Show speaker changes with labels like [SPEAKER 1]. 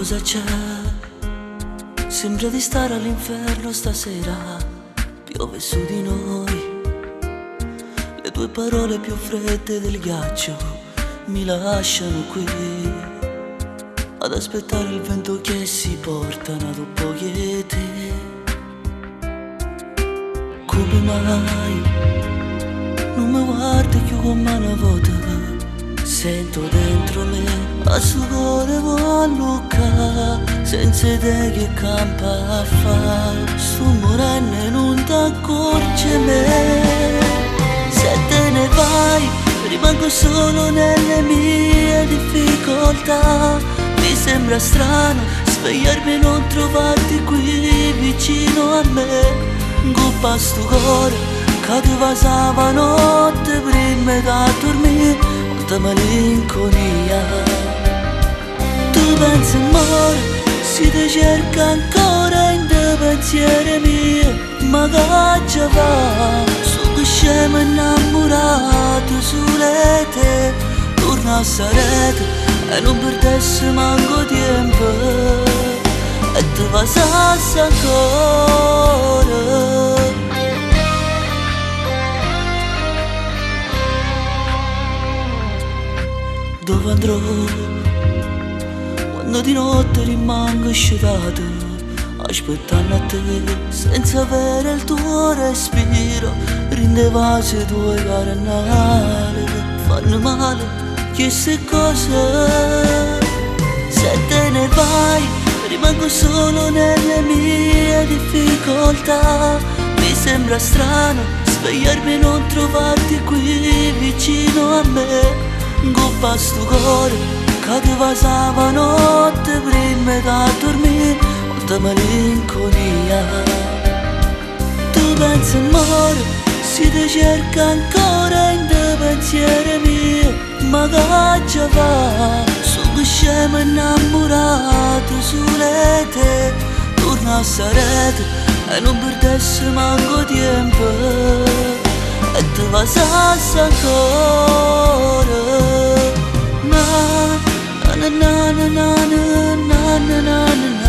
[SPEAKER 1] cosa c'è? Sembra di stare all'inferno stasera. Piove su di noi. Le tue parole più fredde del ghiaccio mi lasciano qui ad aspettare il vento che si porta dopo te. Come mai non mi guardi più come una volta? Sento dentro me a suo cuore vuol lucca, senza idee che campa a fare. Sto morendo e non t'accorge me. Se te ne vai rimango solo nelle mie difficoltà. Mi sembra strano svegliarmi e non trovarti qui vicino a me. Guppa sto cuore che ti passava notte prima da dormire. Malinconia, tu pensi amore, si ti cerca ancora in te pensieri miei, ma che va, sono scemo innamorato sulle te, torna a sarete e non perdessi manco tempo, e ti pasassi ancora. Dove andrò quando di notte rimango scedato, aspettando a te senza avere il tuo respiro? Rinde vasi tue carenale fanno male, chissà cosa. Se te ne vai rimango solo nelle mie difficoltà. Mi sembra strano svegliarmi e non trovarti qui vicino a me. Guppa sto cuore che ti passava notte prima da dormire, molta malinconia. Tu pensi amore, si ti cerca ancora in te pensieri miei, ma che va, sono scemo innamorato sulle te, torna a sarete e non perdessi manco tempo, e ti pasassi ancora. Na na na na na na na na na na.